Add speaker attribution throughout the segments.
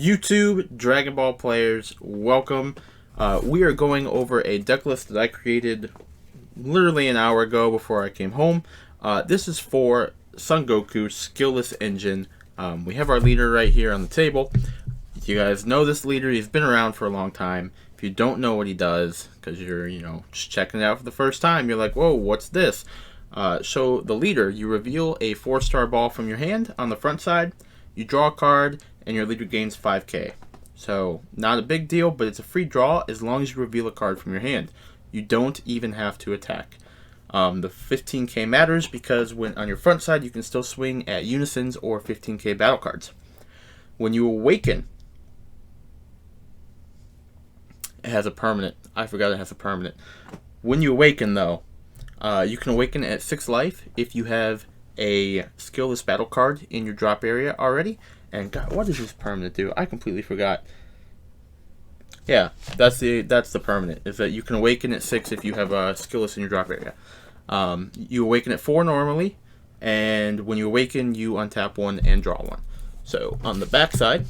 Speaker 1: YouTube Dragon Ball players, welcome. We are going over a deck list that I created literally an hour ago before I came home. This is for Son Goku Skilless Engine. We have our leader right here on the table. You guys know this leader. He's been around for a long time. If you don't know what he does, because you're, just checking it out for the first time, you're like, whoa, what's this? So the leader, you reveal a 4-star ball from your hand on the front side. You draw a card, and your leader gains 5k. So, not a big deal, but it's a free draw as long as you reveal a card from your hand. You don't even have to attack. The 15k matters because when on your front side, you can still swing at unisons or 15k battle cards. When you awaken, it has a permanent. I forgot it has a permanent. When you awaken, though, you can awaken at 6 life if you have a skillless battle card in your drop area already. And God, what does this permanent do? I completely forgot. Yeah, that's the permanent. Is that you can awaken at 6 if you have a skillless in your drop area. You awaken at 4 normally, and when you awaken, you untap 1 and draw 1. So on the back side,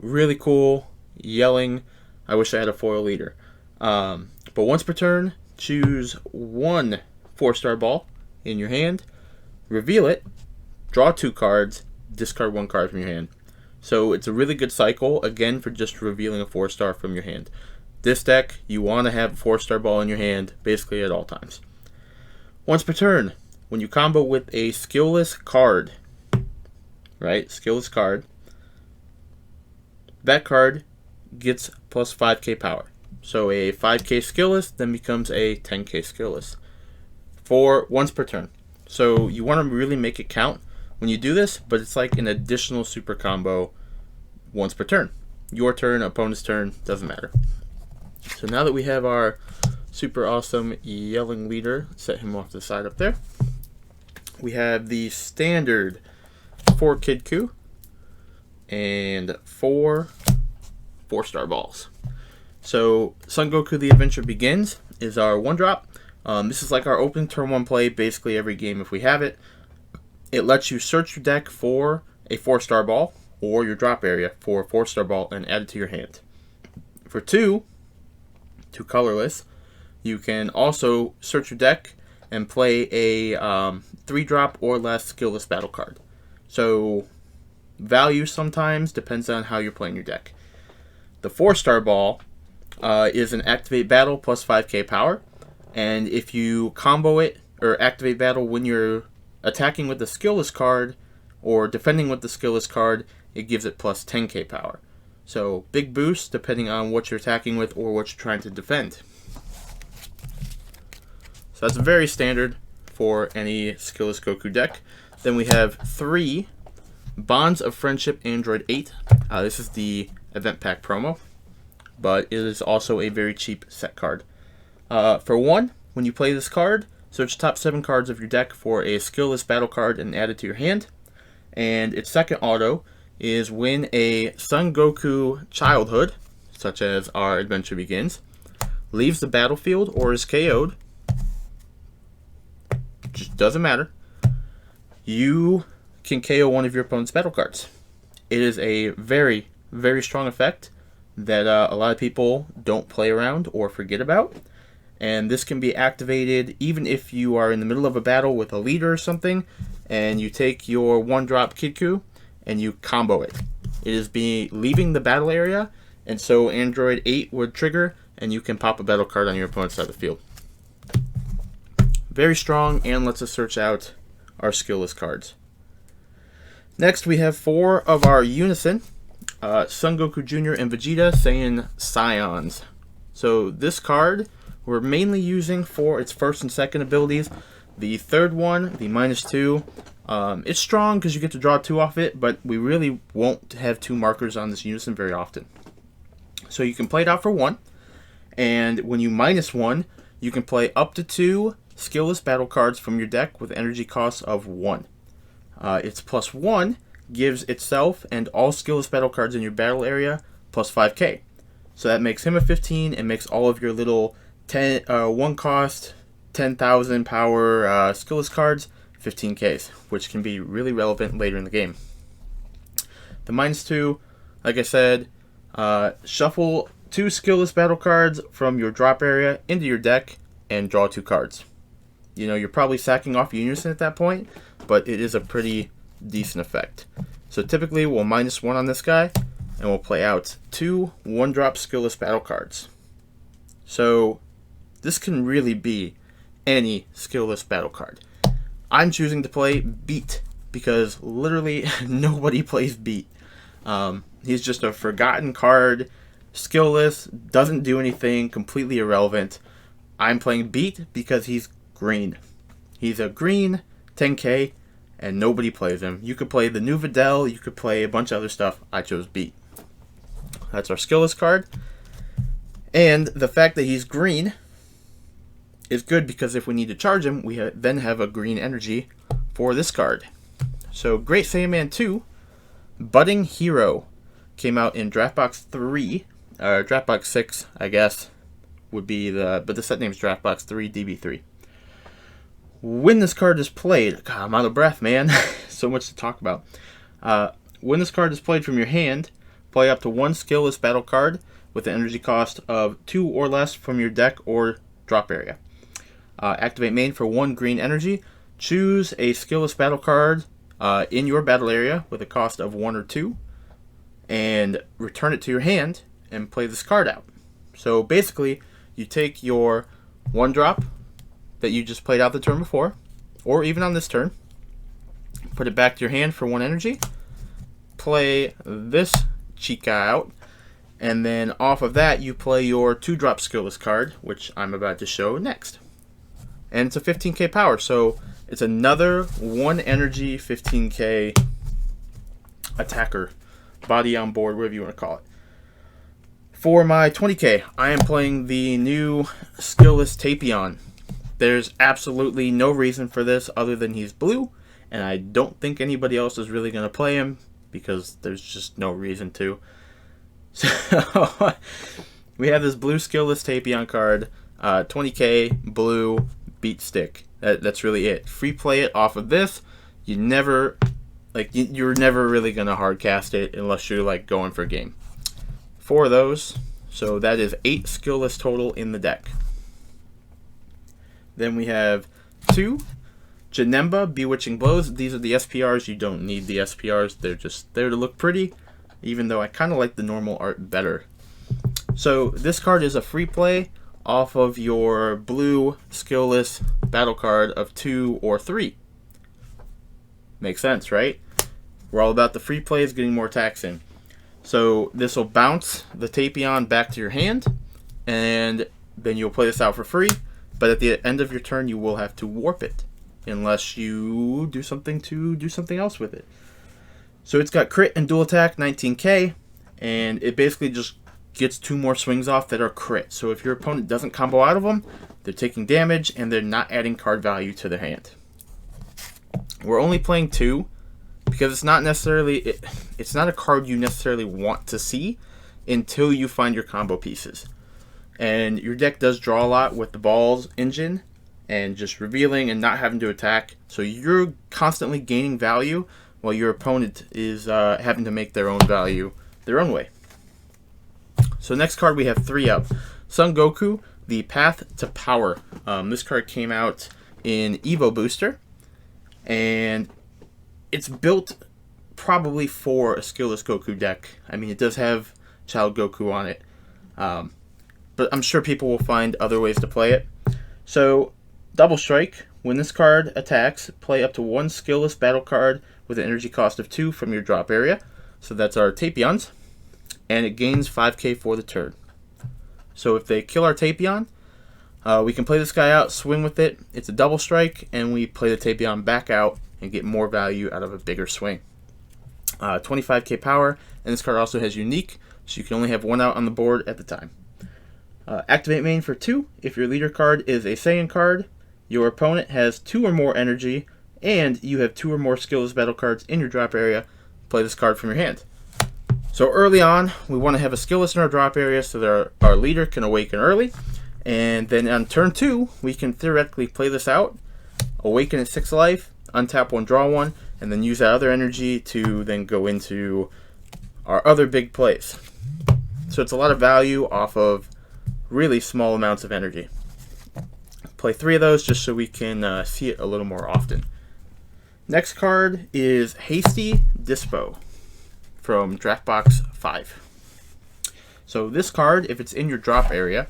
Speaker 1: really cool, yelling. I wish I had a foil leader. But once per turn, choose 1 4-star ball in your hand, reveal it, draw 2 cards, discard 1 card from your hand. So it's a really good cycle, again, for just revealing a 4-star from your hand. This deck, you want to have a 4-star ball in your hand, basically at all times. Once per turn, when you combo with a skillless card, right, skillless card, that card gets plus 5k power. So a 5k skillless then becomes a 10k skillless for once per turn. So you want to really make it count when you do this, but it's like an additional super combo once per turn. Your turn, opponent's turn, doesn't matter. So now that we have our super awesome yelling leader, set him off to the side up there, we have the standard 4 Kid Ku and 4 4-star balls. So Son Goku The Adventure Begins is our 1-drop. This is like our opening turn 1 play basically every game if we have it. It lets you search your deck for a 4-star ball or your drop area for a 4-star ball and add it to your hand. For 2 colorless, you can also search your deck and play a 3-drop or less skillless battle card. So value sometimes depends on how you're playing your deck. The 4-star ball is an activate battle plus 5k power, and if you combo it or activate battle when you're attacking with the skillless card or defending with the skillless card, it gives it plus 10k power. So big boost depending on what you're attacking with or what you're trying to defend. So that's very standard for any skillless Goku deck. Then we have 3 Bonds of Friendship Android 8. This is the event pack promo, but it is also a very cheap set card. For 1, when you play this card, search the top 7 cards of your deck for a skillless battle card and add it to your hand. And its second auto is when a Son Goku childhood, such as our Adventure Begins, leaves the battlefield or is KO'd, just doesn't matter, you can KO one of your opponent's battle cards. It is a very, very strong effect that a lot of people don't play around or forget about. And this can be activated even if you are in the middle of a battle with a leader or something, and you take your 1-drop Kid Ku and you combo it. It is leaving the battle area, and so Android 8 would trigger, and you can pop a battle card on your opponent's side of the field. Very strong, and lets us search out our skillless cards. Next, we have 4 of our Unison, Son Goku Jr. and Vegeta Saiyan Scions. So this card we're mainly using for its first and second abilities. The third one, the -2, it's strong because you get to draw 2 off it, but we really won't have 2 markers on this Unison very often. So you can play it out for 1, and when you -1, you can play up to 2 skillless battle cards from your deck with energy costs of 1. Its +1 gives itself and all skillless battle cards in your battle area plus 5k. So that makes him a 15 and makes all of your little 1 cost, 10,000 power skillless cards 15Ks, which can be really relevant later in the game. The -2 like I said, shuffle 2 skillless battle cards from your drop area into your deck and draw 2 cards. You know, you're probably sacking off Unison at that point, but it is a pretty decent effect. So typically we'll -1 on this guy, and we'll play out 2 1-drop skillless battle cards. So this can really be any skillless battle card. I'm choosing to play Beat because literally nobody plays Beat. He's just a forgotten card, skillless, doesn't do anything, completely irrelevant. I'm playing Beat because he's green. He's a green 10k, and nobody plays him. You could play the new Videl, you could play a bunch of other stuff. I chose Beat. That's our skillless card. And the fact that he's green is good because if we need to charge him, we then have a green energy for this card. So Great Saiyaman 2, Budding Hero, came out in Draftbox 3, or Draftbox 6, I guess, would be but the set name's Draftbox 3, DB3. When this card is played, God, I'm out of breath, man. So much to talk about. When this card is played from your hand, play up to 1 skillless battle card with an energy cost of 2 or less from your deck or drop area. Activate main for 1 green energy. Choose a skillless battle card in your battle area with a cost of 1 or 2, and return it to your hand and play this card out. So basically, you take your 1-drop that you just played out the turn before, or even on this turn, put it back to your hand for 1 energy, play this Chica out, and then off of that you play your 2-drop skillless card, which I'm about to show next. And it's a 15k power, so it's another 1 energy 15k attacker, body on board, whatever you want to call it. For my 20k, I am playing the new skillless Tapion. There's absolutely no reason for this other than he's blue, and I don't think anybody else is really going to play him because there's just no reason to. So we have this blue skillless Tapion card, 20k, blue, Beat stick. That's really it. Free play it off of this. You're never really going to hard cast it unless you're like going for a game. 4 of those, so that is 8 skillless total in the deck. Then we have 2 Janemba Bewitching Blows. These are the SPRs. You don't need the SPRs. They're just there to look pretty, even though I kind of like the normal art better. So this card is a free play off of your blue skillless battle card of 2 or 3. Makes sense, right? We're all about the free plays, getting more attacks in. So this will bounce the Tapion back to your hand, and then you'll play this out for free. But at the end of your turn, you will have to warp it, unless you do something else with it. So it's got crit and dual attack, 19k, and it basically just gets 2 more swings off that are crit. So if your opponent doesn't combo out of them, they're taking damage and they're not adding card value to their hand. We're only playing 2 because it's not a card you necessarily want to see until you find your combo pieces. And your deck does draw a lot with the balls engine and just revealing and not having to attack. So you're constantly gaining value while your opponent is having to make their own value their own way. So next card we have 3 up. Son Goku, the Path to Power. This card came out in Evo Booster, and it's built probably for a skillless Goku deck. I mean, it does have Child Goku on it, but I'm sure people will find other ways to play it. So, Double Strike. When this card attacks, play up to 1 skillless battle card with an energy cost of 2 from your drop area. So that's our Tapions. And it gains 5k for the turn. So if they kill our Tapion, we can play this guy out, swing with it. It's a double strike, and we play the Tapion back out and get more value out of a bigger swing. 25k power, and this card also has unique, so you can only have 1 out on the board at the time. Activate main for 2. If your leader card is a Saiyan card, your opponent has 2 or more energy, and you have 2 or more skillless battle cards in your drop area, play this card from your hand. So early on, we want to have a skillless in our drop area so that our leader can awaken early. And then on turn 2, we can theoretically play this out, awaken at 6 life, untap 1, draw 1, and then use that other energy to then go into are other big plays. So it's a lot of value off of really small amounts of energy. Play 3 of those just so we can see it a little more often. Next card is Hasty Dispo from Draftbox 5. So this card, if it's in your drop area,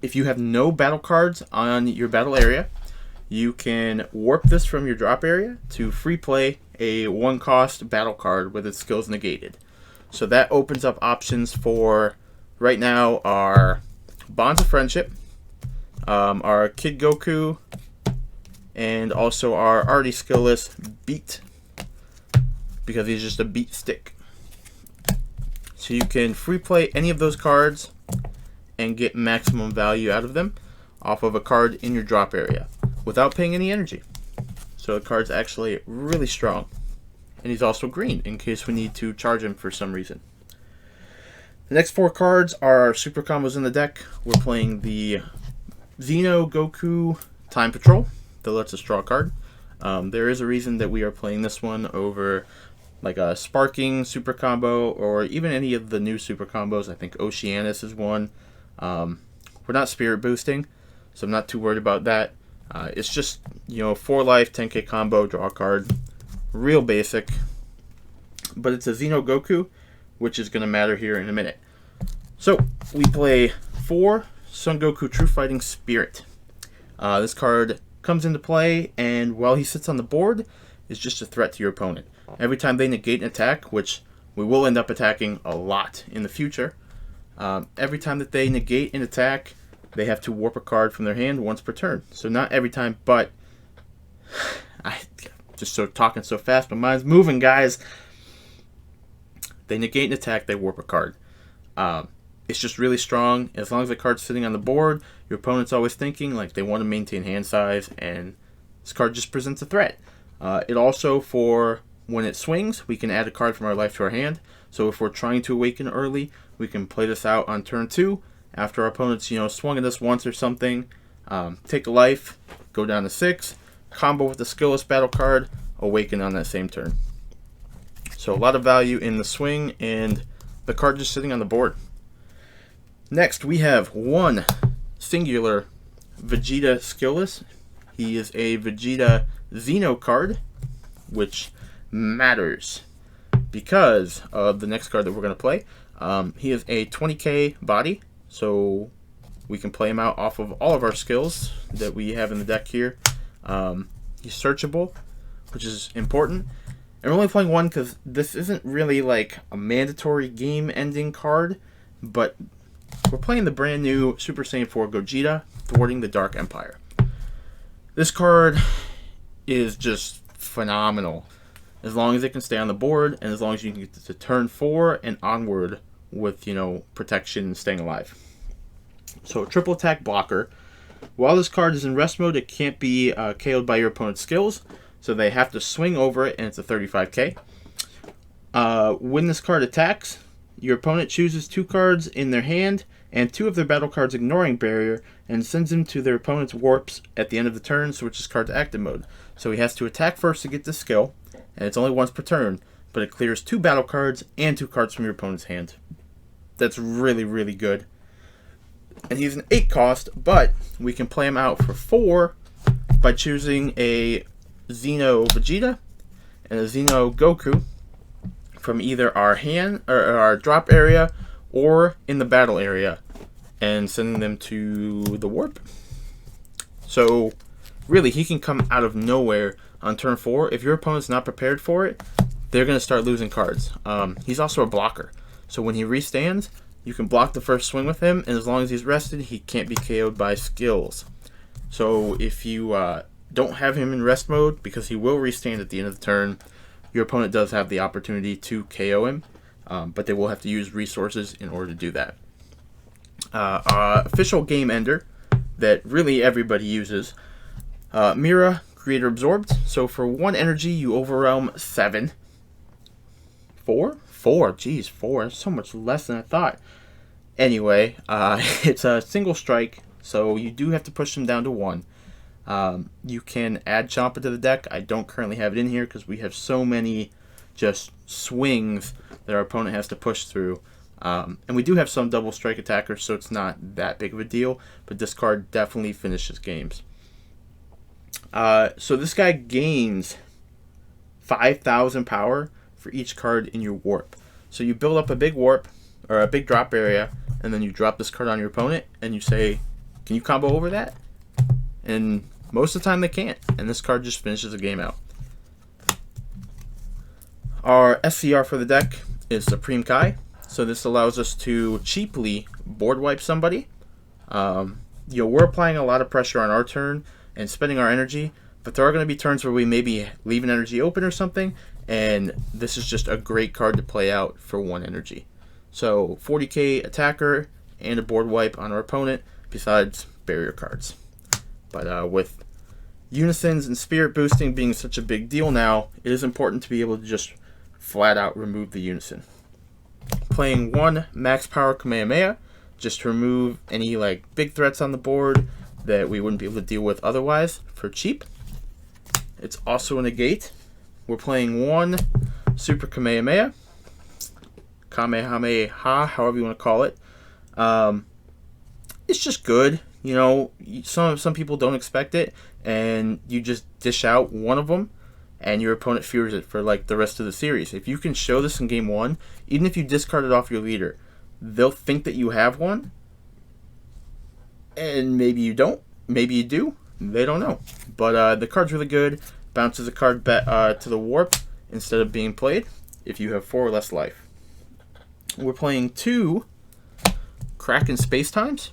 Speaker 1: if you have no battle cards on your battle area, you can warp this from your drop area to free play a 1-cost battle card with its skills negated. So that opens up options for, right now, our Bonds of Friendship, our Kid Goku, and also our already skillless Beat, because he's just a beat stick. So you can free play any of those cards and get maximum value out of them off of a card in your drop area without paying any energy. So the card's actually really strong. And he's also green in case we need to charge him for some reason. The next 4 cards are our super combos in the deck. We're playing the Xeno Goku Time Patrol that lets us draw a card. There is a reason that we are playing this one over like a Sparking super combo or even any of the new super combos. I think Oceanus is one. We're not spirit boosting, so I'm not too worried about that. It's just, 4 life, 10k combo, draw a card. Real basic. But it's a Xeno Goku, which is going to matter here in a minute. So, we play 4 Son Goku True Fighting Spirit. This card comes into play, and while he sits on the board, is just a threat to your opponent. Every time they negate an attack, which we will end up attacking a lot in the future, every time that they negate an attack, they have to warp a card from their hand once per turn. So not every time, but I just sort of talking so fast, my mind's moving, guys. They negate an attack, they warp a card. It's just really strong. As long as the card's sitting on the board, your opponent's always thinking like they want to maintain hand size, and this card just presents a threat. It also, for when it swings, we can add a card from our life to our hand. So if we're trying to awaken early, we can play this out on turn 2 after our opponent's swung at us once or something. Take a life, go down to 6, combo with the Skilless battle card, awaken on that same turn. So a lot of value in the swing and the card just sitting on the board. Next, we have one singular Vegeta Skilless. He is a Vegeta Xeno card, which matters because of the next card that we're going to play. He is a 20k body, so we can play him out off of all of our skills that we have in the deck here. He's searchable, which is important. And we're only playing one because this isn't really like a mandatory game-ending card, but we're playing the brand new Super Saiyan 4 Gogeta, Thwarting the Dark Empire. This card is just phenomenal. As long as it can stay on the board, and as long as you can get to turn 4 and onward with, protection and staying alive. So, triple attack blocker. While this card is in rest mode, it can't be KO'd by your opponent's skills, so they have to swing over it, and it's a 35k. When this card attacks, your opponent chooses 2 cards in their hand and 2 of their battle cards ignoring barrier and sends them to their opponent's warps at the end of the turn, switches card to active mode. So he has to attack first to get this skill, and it's only once per turn, but it clears 2 battle cards and 2 cards from your opponent's hand. That's really, really good. And he's an 8 cost, but we can play him out for 4 by choosing a Xeno Vegeta and a Xeno Goku from either our hand or our drop area or in the battle area and sending them to the warp. So really, he can come out of nowhere on turn 4. If your opponent's not prepared for it, they're going to start losing cards. He's also a blocker, so when he restands, you can block the first swing with him, and as long as he's rested, he can't be KO'd by skills. So if you don't have him in rest mode, because he will restand at the end of the turn, your opponent does have the opportunity to KO him, but they will have to use resources in order to do that. Official game ender that really everybody uses. Mira, Creator Absorbed. So for 1 energy, you overwhelm 7. 4? 4. Jeez, 4. That's so much less than I thought. Anyway, it's a single strike, so you do have to push them down to 1. You can add Champa to the deck. I don't currently have it in here because we have so many just swings that our opponent has to push through. And we do have some double strike attackers, so it's not that big of a deal, but this card definitely finishes games. So this guy gains 5,000 power for each card in your warp. So you build up a big warp, or a big drop area, and then you drop this card on your opponent, and you say, can you combo over that? And most of the time they can't, and this card just finishes the game out. Our SCR for the deck is Supreme Kai. So this allows us to cheaply board wipe somebody. We're applying a lot of pressure on our turn and spending our energy, but there are going to be turns where we maybe leave an energy open or something, and this is just a great card to play out for 1 energy. So 40k attacker and a board wipe on our opponent, besides barrier cards. But with unisons and spirit boosting being such a big deal now, it is important to be able to just flat out remove the unison. Playing 1 max power Kamehameha, just to remove any big threats on the board that we wouldn't be able to deal with otherwise for cheap. It's also a negate. We're playing 1 super Kamehameha, however you want to call it. It's just good. Some people don't expect it, and you just dish out 1 of them, and your opponent fears it for the rest of the series. If you can show this in game 1, even if you discard it off your leader, they'll think that you have one, and maybe you don't, maybe you do, they don't know. But the card's really good. Bounces a card to the warp instead of being played if you have 4 or less life. We're playing 2 Kraken Space Times.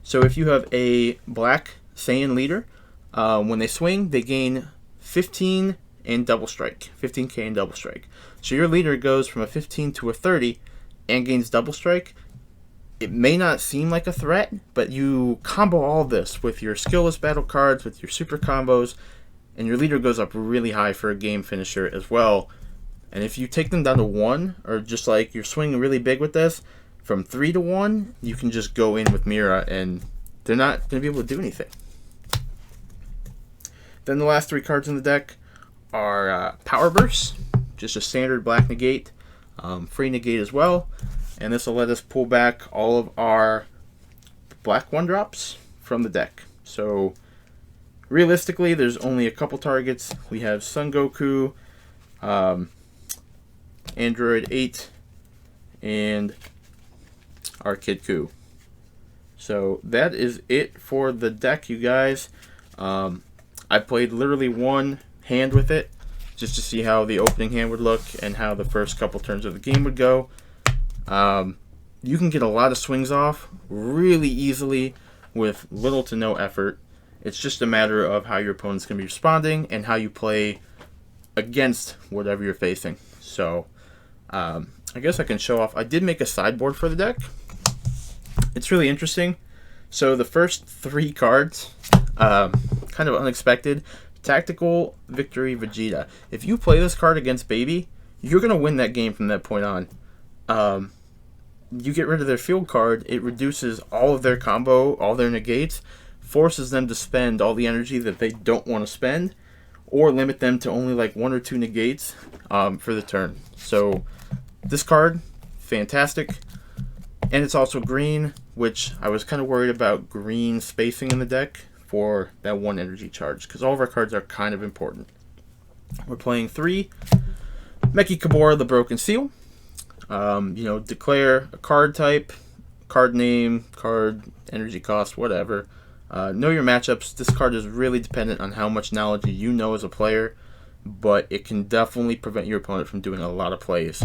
Speaker 1: So if you have a black Saiyan leader, when they swing, they gain 15 and double strike. 15k and double strike. So your leader goes from a 15 to a 30 and gains double strike. It may not seem like a threat, but you combo all this with your skillless battle cards, with your super combos, and your leader goes up really high for a game finisher as well. And if you take them down to 1, or just you're swinging really big with this, from 3 to 1, you can just go in with Mira, and they're not going to be able to do anything. Then the last 3 cards in the deck are Power Burst, just a standard black negate, free negate as well, and this will let us pull back all of our black 1-drops from the deck. So realistically, there's only a couple targets. We have Son Goku, Android 8, and our Kid Ku. So that is it for the deck, you guys. I played literally 1 hand with it just to see how the opening hand would look and how the first couple turns of the game would go. You can get a lot of swings off really easily with little to no effort. It's just a matter of how your opponent's going to be responding and how you play against whatever you're facing. So I guess I can show off. I did make a sideboard for the deck. It's really interesting. So the first 3 cards, kind of unexpected. Tactical Victory Vegeta. If you play this card against Baby, you're going to win that game from that point on. You get rid of their field card, it reduces all of their combo, all their negates, forces them to spend all the energy that they don't want to spend, or limit them to only 1 or 2 negates for the turn. So this card, fantastic. And it's also green, which I was kind of worried about green spacing in the deck for that 1 energy charge, because all of our cards are kind of important. We're playing 3 Meki Kabora, the Broken Seal. Declare a card type, card name, card energy cost, whatever. Know your matchups. This card is really dependent on how much knowledge you know as a player, but it can definitely prevent your opponent from doing a lot of plays,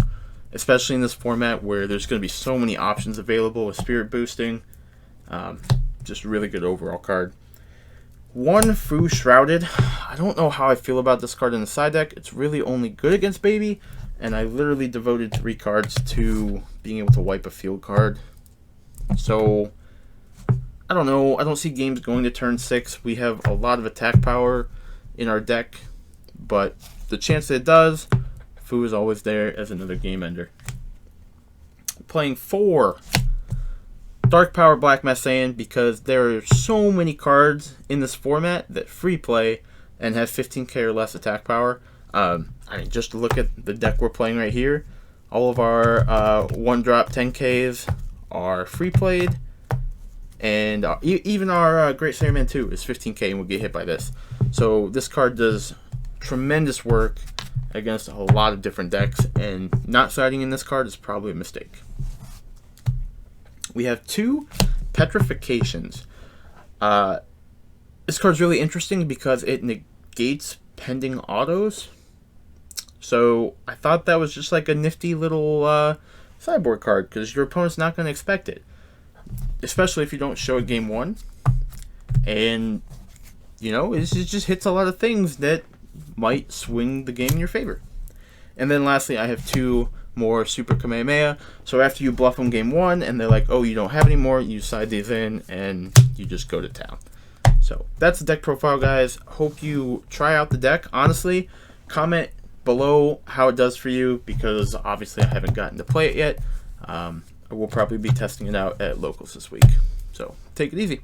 Speaker 1: especially in this format where there's going to be so many options available with spirit boosting. Just really good overall card. 1 Fu Shrouded. I don't know how I feel about this card in the side deck. It's really only good against Baby, and I literally devoted 3 cards to being able to wipe a field card. So I don't know. I don't see games going to turn 6. We have a lot of attack power in our deck, but the chance that it does, Fu is always there as another game ender. Playing 4 Dark Power Black Massaiyan, because there are so many cards in this format that free play and have 15k or less attack power. I mean, just look at the deck we're playing right here. All of our 1-drop 10Ks are free played, and even our Great Sailorman 2 is 15K and will get hit by this. So this card does tremendous work against a lot of different decks, and not siding in this card is probably a mistake. We have 2 Petrifications. This card's really interesting because it negates pending autos. So I thought that was just like a nifty little sideboard card, because your opponent's not going to expect it, especially if you don't show it game 1. And you know, it just hits a lot of things that might swing the game in your favor. And then lastly, I have 2 more Super Kamehameha. So after you bluff them game 1 and they're like, oh, you don't have any more, you side these in and you just go to town. So that's the deck profile, guys. Hope you try out the deck. Honestly, comment below how it does for you, because obviously I haven't gotten to play it yet. I will probably be testing it out at locals this week. So take it easy.